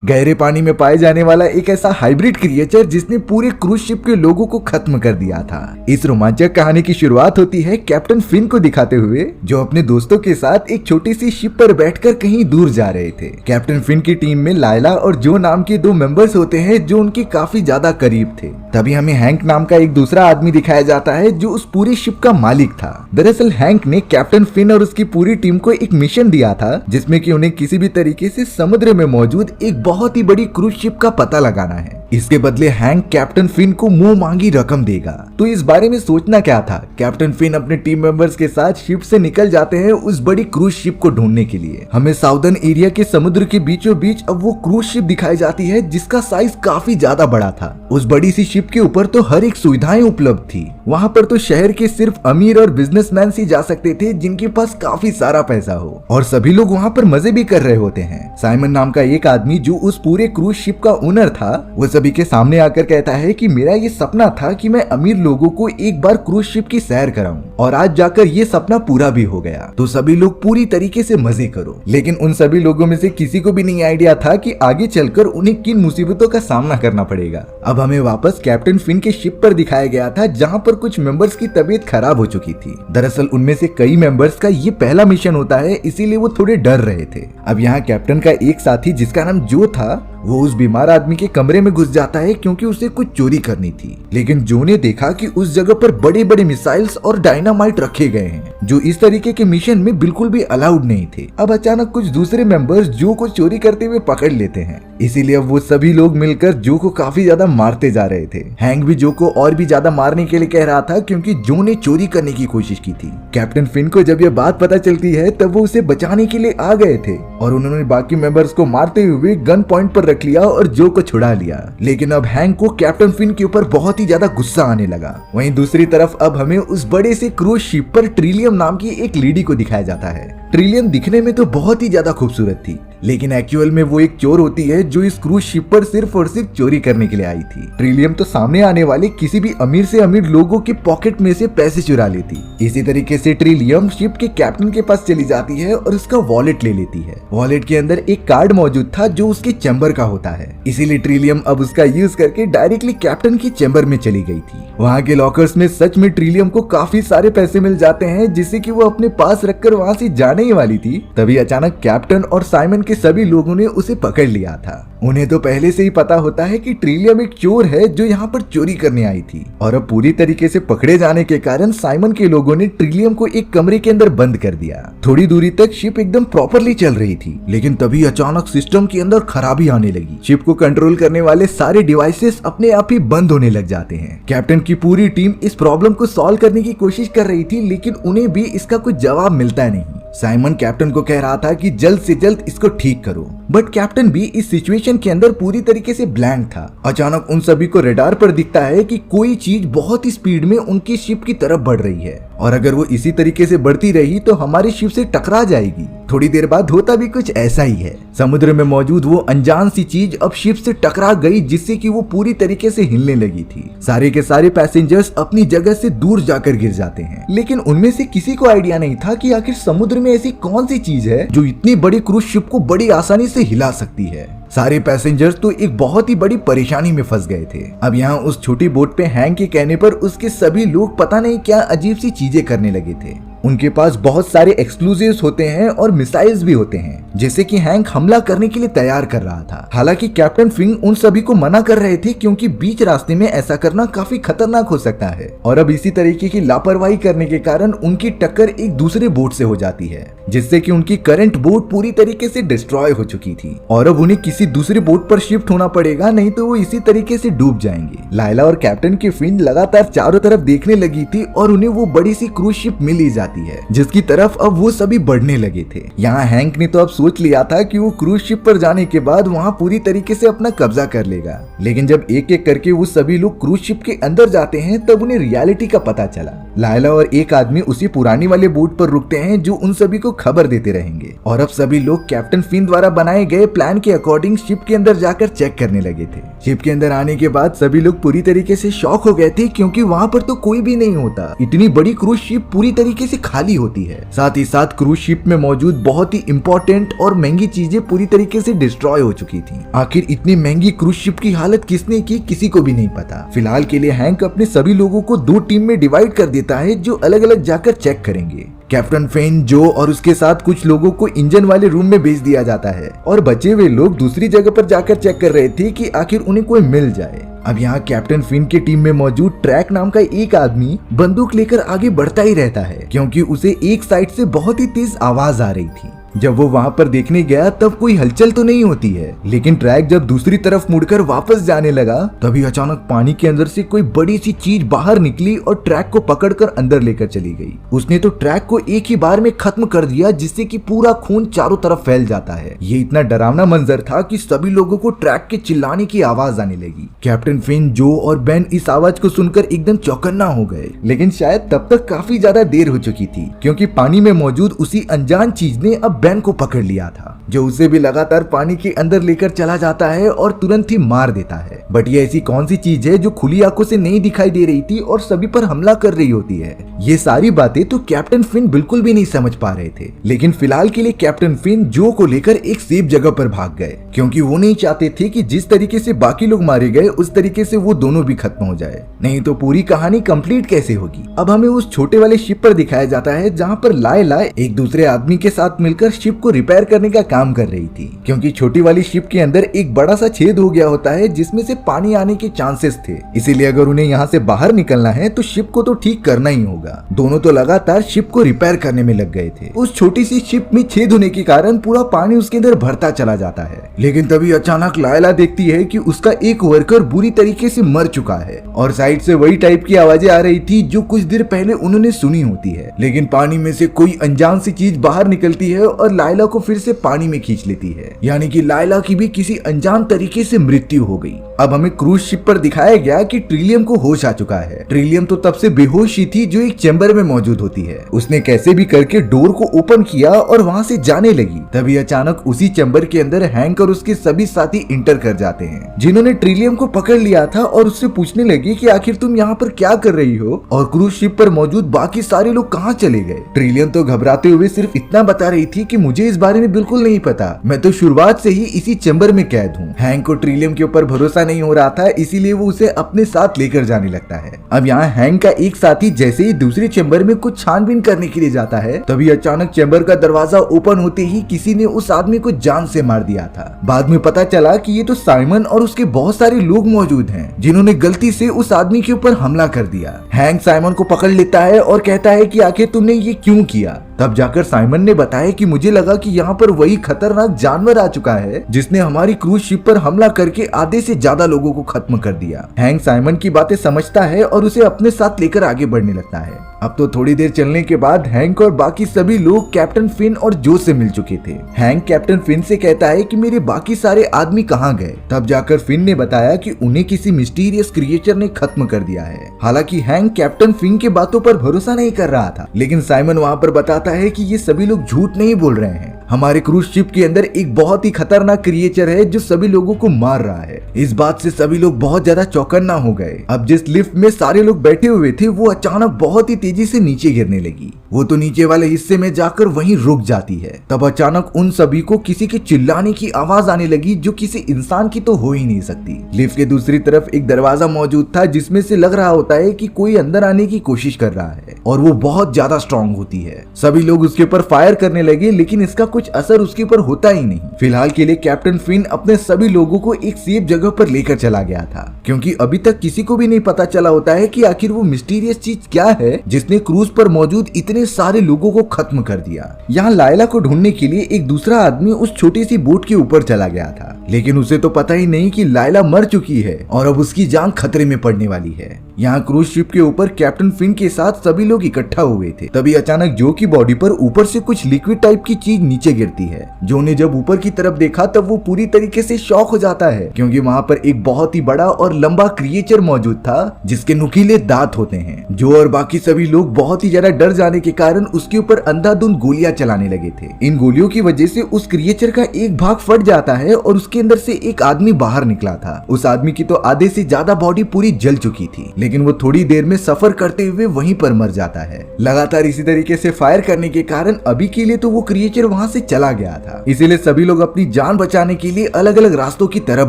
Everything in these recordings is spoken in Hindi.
गहरे पानी में पाए जाने वाला एक ऐसा हाइब्रिड क्रिएचर जिसने पूरे क्रूज शिप के लोगों को खत्म कर दिया था। इस रोमांचक कहानी की शुरुआत होती है कैप्टन फिन को दिखाते हुए, जो अपने दोस्तों के साथ एक छोटी सी शिप पर बैठकर कहीं दूर जा रहे थे। कैप्टन फिन की टीम में लायला और जो नाम के दो मेंबर्स होते हैं जो उनके काफी ज्यादा करीब थे। तभी हमें हैंक नाम का एक दूसरा आदमी दिखाया जाता है जो उस पूरी शिप का मालिक था। दरअसल हैंक ने कैप्टन फिन और उसकी पूरी टीम को एक मिशन दिया था जिसमें कि उन्हें किसी भी तरीके से समुद्र में मौजूद एक बहुत ही बड़ी क्रूज शिप का पता लगाना है। इसके बदले हैंक कैप्टन फिन को मुंह मांगी रकम देगा। तो इस बारे में सोचना क्या था। कैप्टन फिन अपने टीम मेंबर्स के साथ शिप से निकल जाते हैं उस बड़ी क्रूज शिप को ढूंढने के लिए। हमें साउदर्न एरिया के समुद्र के बीचों बीच अब वो क्रूज शिप दिखाई जाती है जिसका साइज काफी ज्यादा बड़ा था। उस बड़ी सी शिप के ऊपर तो हर एक सुविधाएं उपलब्ध थी। वहाँ पर तो शहर के सिर्फ अमीर और बिजनेसमैन ही जा सकते थे जिनके पास काफी सारा पैसा हो, और सभी लोग वहाँ पर मजे भी कर रहे होते हैं। साइमन नाम का एक आदमी जो उस पूरे क्रूज शिप का ओनर था, वो सभी के सामने आकर कहता है कि मेरा ये सपना था कि मैं अमीर लोगों को एक बार क्रूज शिप की सैर कराऊं, और आज जाकर ये सपना पूरा भी हो गया। तो सभी लोग पूरी तरीके से मजे करो। लेकिन उन सभी लोगों में से किसी को भी नहीं आइडिया था कि आगे चलकर उन्हें किन मुसीबतों का सामना करना पड़ेगा। अब हमें वापस कैप्टन फिन के शिप पर दिखाया गया था जहाँ पर कुछ मेंबर्स की तबीयत खराब हो चुकी थी। दरअसल उनमें से कई मेंबर्स का ये पहला मिशन होता है, इसीलिए वो थोड़े डर रहे थे। अब यहाँ कैप्टन का एक साथी जिसका नाम जो था, वो उस बीमार आदमी के कमरे में घुस जाता है क्योंकि उसे कुछ चोरी करनी थी। लेकिन जो ने देखा कि उस जगह पर बड़े बड़े मिसाइल्स और डायनामाइट रखे गए हैं जो इस तरीके के मिशन में बिल्कुल भी अलाउड नहीं थे। अब अचानक कुछ दूसरे मेंबर्स जो को चोरी करते हुए पकड़ लेते हैं, इसीलिए अब वो सभी लोग मिलकर जो को काफी ज्यादा मारते जा रहे थे। हैंक भी जो को और भी ज्यादा मारने के लिए कह रहा था क्योंकि जो ने चोरी करने की कोशिश की थी। कैप्टन फिन को जब ये बात पता चलती है तब वो उसे बचाने के लिए आ गए थे और उन्होंने बाकी मेंबर्स को मारते हुए गन पॉइंट पर रख लिया और जो को छुड़ा लिया। लेकिन अब हैंक को कैप्टन फिन के ऊपर बहुत ही ज्यादा गुस्सा आने लगा। वहीं दूसरी तरफ अब हमें उस बड़े से क्रूज शिप पर ट्रिलियम नाम की एक लेडी को दिखाया जाता है। ट्रिलियम दिखने में तो बहुत ही ज्यादा खूबसूरत थी, लेकिन एक्चुअल में वो एक चोर होती है जो इस क्रूज शिप पर सिर्फ और सिर्फ चोरी करने के लिए आई थी। ट्रिलियम तो सामने आने वाले किसी भी अमीर से अमीर लोगों के पॉकेट में से पैसे चुरा लेती। इसी तरीके से ट्रिलियम शिप के कैप्टन के पास चली जाती है और उसका वॉलेट ले लेती है। वॉलेट के अंदर एक कार्ड मौजूद था जो उसके चैम्बर का होता है, इसीलिए ट्रिलियम अब उसका यूज करके डायरेक्टली कैप्टन की चैम्बर में चली गई थी। वहाँ के लॉकर्स में सच में ट्रिलियम को काफी सारे पैसे मिल जाते हैं जिससे कि वो अपने पास रखकर वहाँ से जाने ही वाली थी। तभी अचानक कैप्टन और साइमन के सभी लोगों ने उसे पकड़ लिया था। उन्हें तो पहले से ही पता होता है कि ट्रिलियम एक चोर है जो यहाँ पर चोरी करने आई थी, और अब पूरी तरीके से पकड़े जाने के कारण साइमन के लोगों ने ट्रिलियम को एक कमरे के अंदर बंद कर दिया। थोड़ी दूरी तक शिप एकदम प्रॉपरली चल रही थी, लेकिन तभी अचानक सिस्टम के अंदर खराबी आने लगी। शिप को कंट्रोल करने वाले सारे डिवाइसेस अपने आप ही बंद होने लग जाते हैं। कैप्टन की पूरी टीम इस प्रॉब्लम को सॉल्व करने की कोशिश कर रही थी, लेकिन उन्हें भी इसका कुछ जवाब मिलता नहीं। साइमन कैप्टन को कह रहा था कि जल्द से जल्द इसको ठीक करो, बट कैप्टन भी इस सिचुएशन के अंदर पूरी तरीके से ब्लैंक था। अचानक उन सभी को रडार पर दिखता है कि कोई चीज बहुत ही स्पीड में उनकी शिप की तरफ बढ़ रही है, और अगर वो इसी तरीके से बढ़ती रही तो हमारी शिप से टकरा जाएगी। थोड़ी देर बाद होता भी कुछ ऐसा ही है। समुद्र में मौजूद वो अनजान सी चीज अब शिप से टकरा गई जिससे कि वो पूरी तरीके से हिलने लगी थी। सारे के सारे पैसेंजर्स अपनी जगह से दूर जाकर गिर जाते हैं, लेकिन उनमें से किसी को आइडिया नहीं था कि आखिर समुद्र में ऐसी कौन सी चीज है जो इतनी बड़ी क्रूज शिप को बड़ी आसानी से हिला सकती है। सारे पैसेंजर्स तो एक बहुत ही बड़ी परेशानी में फंस गए थे। अब यहाँ उस छोटी बोट पे हैंक के कहने पर उसके सभी लोग पता नहीं क्या अजीब सी चीजें करने लगे थे। उनके पास बहुत सारे एक्सप्लोजिव्स होते हैं और मिसाइल्स भी होते हैं जिससे कि हैंक हमला करने के लिए तैयार कर रहा था। हालांकि कैप्टन फिन उन सभी को मना कर रहे थे क्योंकि बीच रास्ते में ऐसा करना काफी खतरनाक हो सकता है, और अब इसी तरीके की लापरवाही करने के कारण उनकी टक्कर एक दूसरे बोट से हो जाती है जिससे कि उनकी करंट बोट पूरी तरीके से डिस्ट्रॉय हो चुकी थी, और अब उन्हें किसी दूसरे बोट पर शिफ्ट होना पड़ेगा, नहीं तो वो इसी तरीके से डूब जाएंगे। लायला और कैप्टन की फिन लगातार चारों तरफ देखने लगी थी और उन्हें वो बड़ी सी क्रूज शिप मिल ही जाती है जिसकी तरफ अब वो सभी बढ़ने लगे थे। यहाँ हैंक ने तो अब सोच लिया था कि वो क्रूज शिप पर जाने के बाद वहाँ पूरी तरीके से अपना कब्जा कर लेगा, लेकिन जब एक एक करके वो सभी लोग क्रूज शिप के अंदर जाते हैं तब उन्हें रियलिटी का पता चला। लायला और एक आदमी उसी पुरानी वाले बोट पर रुकते हैं जो उन सभी को खबर देते रहेंगे। और अब सभी लोग कैप्टन फिन द्वारा बनाए गए प्लान के अकॉर्डिंग शिप के अंदर जाकर चेक करने लगे थे। शिप के अंदर आने के बाद सभी लोग पूरी तरीके से शॉक हो गए थे, क्योंकि वहाँ पर तो कोई भी नहीं होता। इतनी बड़ी क्रूज शिप पूरी तरीके से खाली होती है। साथ ही साथ क्रूज शिप में मौजूद बहुत ही इंपॉर्टेंट और महंगी चीजें पूरी तरीके से डिस्ट्रॉय हो चुकी थी। आखिर इतनी महंगी क्रूज शिप की हालत किसने की, किसी को भी नहीं पता। फिलहाल के लिए हैंक अपने सभी लोगों को 2 टीम में डिवाइड कर देता है, जो अलग अलग जाकर चेक करेंगे। कैप्टन फेन, जो और उसके साथ कुछ लोगों को इंजन वाले रूम में भेज दिया जाता है और बचे हुए लोग दूसरी जगह पर जाकर चेक कर रहे थे कि आखिर उन्हें कोई मिल जाए। अब यहाँ कैप्टन फिन की टीम में मौजूद ट्रैक नाम का एक आदमी बंदूक लेकर आगे बढ़ता ही रहता है, क्योंकि उसे एक साइड से बहुत ही तेज आवाज आ रही थी। जब वो वहाँ पर देखने गया तब कोई हलचल तो नहीं होती है, लेकिन ट्रैक जब दूसरी तरफ मुड़कर वापस जाने लगा तभी अचानक पानी के अंदर से कोई बड़ी सी चीज बाहर निकली और ट्रैक को पकड़कर अंदर लेकर चली गई। उसने तो ट्रैक को एक ही बार में खत्म कर दिया, जिससे कि पूरा खून चारों तरफ फैल जाता है। ये इतना डरावना मंजर था कि सभी लोगों को ट्रैक के चिल्लाने की आवाज आने लगी। कैप्टन फिन, जो और बेन इस आवाज को सुनकर एकदम चौकन्ना हो गए, लेकिन शायद तब तक काफी ज्यादा देर हो चुकी थी, क्योंकि पानी में मौजूद उसी अनजान चीज ने अब बेन को पकड़ लिया था, जो उसे भी लगातार पानी के अंदर लेकर चला जाता है और तुरंत ही मार देता है। बट ये ऐसी कौन सी चीज है जो खुली आंखों से नहीं दिखाई दे रही थी और सभी पर हमला कर रही होती है? ये सारी बातें तो कैप्टन फिन बिल्कुल भी नहीं समझ पा रहे थे। लेकिन फिलहाल के लिए कैप्टन फिन जो को लेकर एक सेफ जगह पर भाग गए, क्योंकि वो नहीं चाहते थे कि जिस तरीके से बाकी लोग मारे गए उस तरीके से वो दोनों भी खत्म हो जाए, नहीं तो पूरी कहानी कंप्लीट कैसे होगी। अब हमें उस छोटे वाले शिप पर दिखाया जाता है जहाँ पर लायला एक दूसरे आदमी के साथ मिलकर शिप को रिपेयर करने का काम कर रही थी, क्योंकि छोटी वाली शिप के अंदर एक बड़ा सा छेद हो गया होता है जिसमें से पानी आने के चांसेस थे। इसीलिए अगर उन्हें यहाँ से बाहर निकलना है तो शिप को तो ठीक करना ही होगा। दोनों तो लगातार शिप को रिपेयर करने में लग गए थे। उस छोटी सी शिप में छेद होने के कारण पूरा पानी उसके अंदर भरता चला जाता है, लेकिन तभी अचानक लायला देखती है कि उसका एक वर्कर बुरी तरीके से मर चुका है और साइड से वही टाइप की आवाजें आ रही थी जो कुछ देर पहले उन्होंने सुनी होती है। लेकिन पानी में से कोई अनजान सी चीज बाहर निकलती है और लायला को फिर से पानी में खींच लेती है, यानी कि लायला की भी किसी अनजान तरीके से मृत्यु हो गई। अब हमें क्रूज शिप पर दिखाया गया कि ट्रिलियम को होश आ चुका है। ट्रिलियम तो तब से बेहोश ही थी जो एक चैम्बर में मौजूद होती है। उसने कैसे भी करके डोर को ओपन किया और वहाँ से जाने लगी। तभी अचानक उसी चैम्बर के अंदर हैंक और उसके सभी साथी इंटर कर जाते हैं, जिन्होंने ट्रिलियम को पकड़ लिया था और उससे पूछने लगी कि आखिर तुम यहाँ पर क्या कर रही हो और क्रूज शिप पर मौजूद बाकी सारे लोग कहाँ चले गए। ट्रिलियम तो घबराते हुए सिर्फ इतना बता रही थी कि मुझे इस बारे में बिल्कुल नहीं पता, मैं तो शुरुआत से ही इसी चैम्बर में कैद हूँ। हैंक को ट्रिलियम के ऊपर भरोसा नहीं हो रहा था, इसीलिए वो उसे अपने साथ लेकर जाने लगता है। अब यहाँ हैंक का एक साथी जैसे ही दूसरे चैम्बर में कुछ छानबीन करने के लिए जाता है, तभी अचानक चैम्बर का दरवाजा ओपन होते ही किसी ने उस आदमी को जान से मार दिया था। बाद में पता चला कि ये तो साइमन और उसके बहुत सारे लोग मौजूद हैं, जिन्होंने गलती से उस आदमी के ऊपर हमला कर दिया। हैंक साइमन को पकड़ लेता है और कहता है कि आखिर तुमने ये क्यों किया। तब जाकर साइमन ने बताया कि मुझे लगा कि यहाँ पर वही खतरनाक जानवर आ चुका है जिसने हमारी क्रूज शिप पर हमला करके आधे से ज्यादा लोगों को खत्म कर दिया। हैंक साइमन की बातें समझता है और उसे अपने साथ लेकर आगे बढ़ने लगता है। अब तो थोड़ी देर चलने के बाद हैंक और बाकी सभी लोग कैप्टन फिन और जो से मिल चुके थे। हैंक कैप्टन फिन से कहता है कि मेरे बाकी सारे आदमी कहाँ गए। तब जाकर फिन ने बताया कि उन्हें किसी मिस्टीरियस क्रिएचर ने खत्म कर दिया है। हालांकि हैंक कैप्टन फिन के बातों पर भरोसा नहीं कर रहा था, लेकिन साइमन वहाँ पर बताता है कि ये सभी लोग झूठ नहीं बोल रहे हैं। हमारे क्रूज शिप के अंदर एक बहुत ही खतरनाक क्रिएचर है जो सभी लोगों को मार रहा है। इस बात से सभी लोग बहुत ज्यादा चौकन्ना हो गए। अब जिस लिफ्ट में सारे लोग बैठे हुए थे वो अचानक बहुत ही तेजी से नीचे गिरने लगी। वो तो नीचे वाले हिस्से में जाकर वहीं रुक जाती है। तब अचानक उन सभी को किसी के चिल्लाने की आवाज आने लगी जो किसी इंसान की तो हो ही नहीं सकती। लिफ्ट के दूसरी तरफ एक दरवाजा मौजूद था जिसमें से लग रहा होता है कि कोई अंदर आने की कोशिश कर रहा है और वो बहुत ज्यादा स्ट्रॉन्ग होती है। सभी लोग उसके ऊपर फायर करने लगे, लेकिन इसका कुछ असर उसके ऊपर होता ही नहीं। फिलहाल के लिए कैप्टन फिन अपने सभी लोगों को एक सेफ जगह पर लेकर चला गया था, क्योंकि अभी तक किसी को भी नहीं पता चला होता है कि आखिर वो मिस्टीरियस चीज क्या है जिसने क्रूज पर मौजूद इतने सारे लोगों को खत्म कर दिया। यहाँ लायला को ढूंढने के लिए एक दूसरा आदमी उस छोटी सी बोट के ऊपर चला गया था, लेकिन उसे तो पता ही नहीं कि लायला मर चुकी है और अब उसकी जान खतरे में पड़ने वाली है। यहाँ क्रूज शिप के ऊपर कैप्टन फिन के साथ सभी लोग इकट्ठा हुए थे। तभी अचानक जो की बॉडी पर ऊपर से कुछ लिक्विड टाइप की चीज नीचे गिरती है। जो ने जब ऊपर की तरफ देखा तब वो पूरी तरीके से शॉक हो जाता है, क्योंकि वहाँ पर एक बहुत ही बड़ा और लंबा क्रिएचर मौजूद था जिसके नुकीले दांत होते हैं। जो और बाकी सभी लोग बहुत ही ज्यादा डर जाने के कारण उसके ऊपर अंधाधुंध गोलियां चलाने लगे थे। इन गोलियों की वजह से उस क्रिएचर का एक भाग फट जाता है और उसके अंदर से एक आदमी बाहर निकला था। उस आदमी की तो आधे से ज्यादा बॉडी पूरी जल चुकी थी, लेकिन वो थोड़ी देर में सफर करते हुए वहीं पर मर जाता है। लगातार इसी तरीके से फायर करने के कारण अभी के लिए तो वो क्रिएचर वहाँ से चला गया था। इसीलिए सभी लोग अपनी जान बचाने के लिए अलग अलग रास्तों की तरफ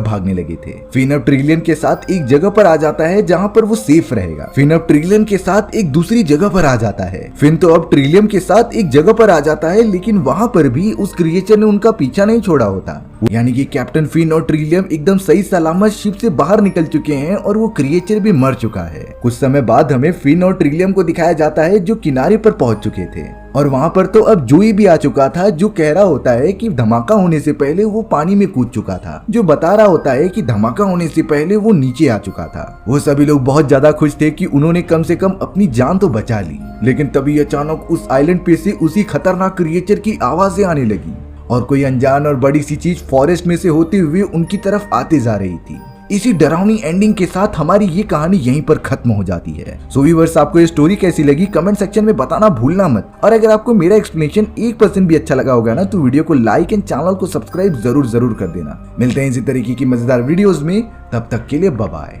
भागने लगे थे। फिन अब ट्रिलियन के साथ एक जगह पर आ जाता है जहाँ पर वो सेफ रहेगा। फिन अब ट्रिलियन के साथ एक दूसरी जगह पर आ जाता है। फिन तो अब ट्रिलियम के साथ एक जगह पर आ जाता है, लेकिन वहाँ पर भी उस क्रिएचर ने उनका पीछा नहीं छोड़ा होता। यानी कि कैप्टन फिन और ट्रिलियम एकदम सही सलामत शिप से बाहर निकल चुके हैं और वो क्रिएचर भी मर चुका है। कुछ समय बाद हमें फिन और ट्रिलियम को दिखाया जाता है जो किनारे पर पहुंच चुके थे, और वहाँ पर तो अब जोई भी आ चुका था, जो कह रहा होता है कि धमाका होने से पहले वो पानी में कूद चुका था, जो बता रहा होता है कि धमाका होने से पहले वो नीचे आ चुका था। वो सभी लोग बहुत ज्यादा खुश थे कि उन्होंने कम से कम अपनी जान तो बचा ली। लेकिन तभी अचानक उस आइलैंड पे से उसी खतरनाक क्रिएचर की आवाजें आने लगी और कोई अनजान और बड़ी सी चीज फॉरेस्ट में से होते हुए उनकी तरफ आते जा रही थी। इसी डरावनी एंडिंग के साथ हमारी ये कहानी यहीं पर खत्म हो जाती है। सो व्यूअर्स, आपको ये स्टोरी कैसी लगी कमेंट सेक्शन में बताना भूलना मत। और अगर आपको मेरा एक्सप्लेनेशन 1% भी अच्छा लगा होगा ना, तो वीडियो को लाइक एंड चैनल को सब्सक्राइब जरूर कर देना। मिलते हैं इसी तरीके की मजेदार वीडियोस में, तब तक के लिए बाय बाय।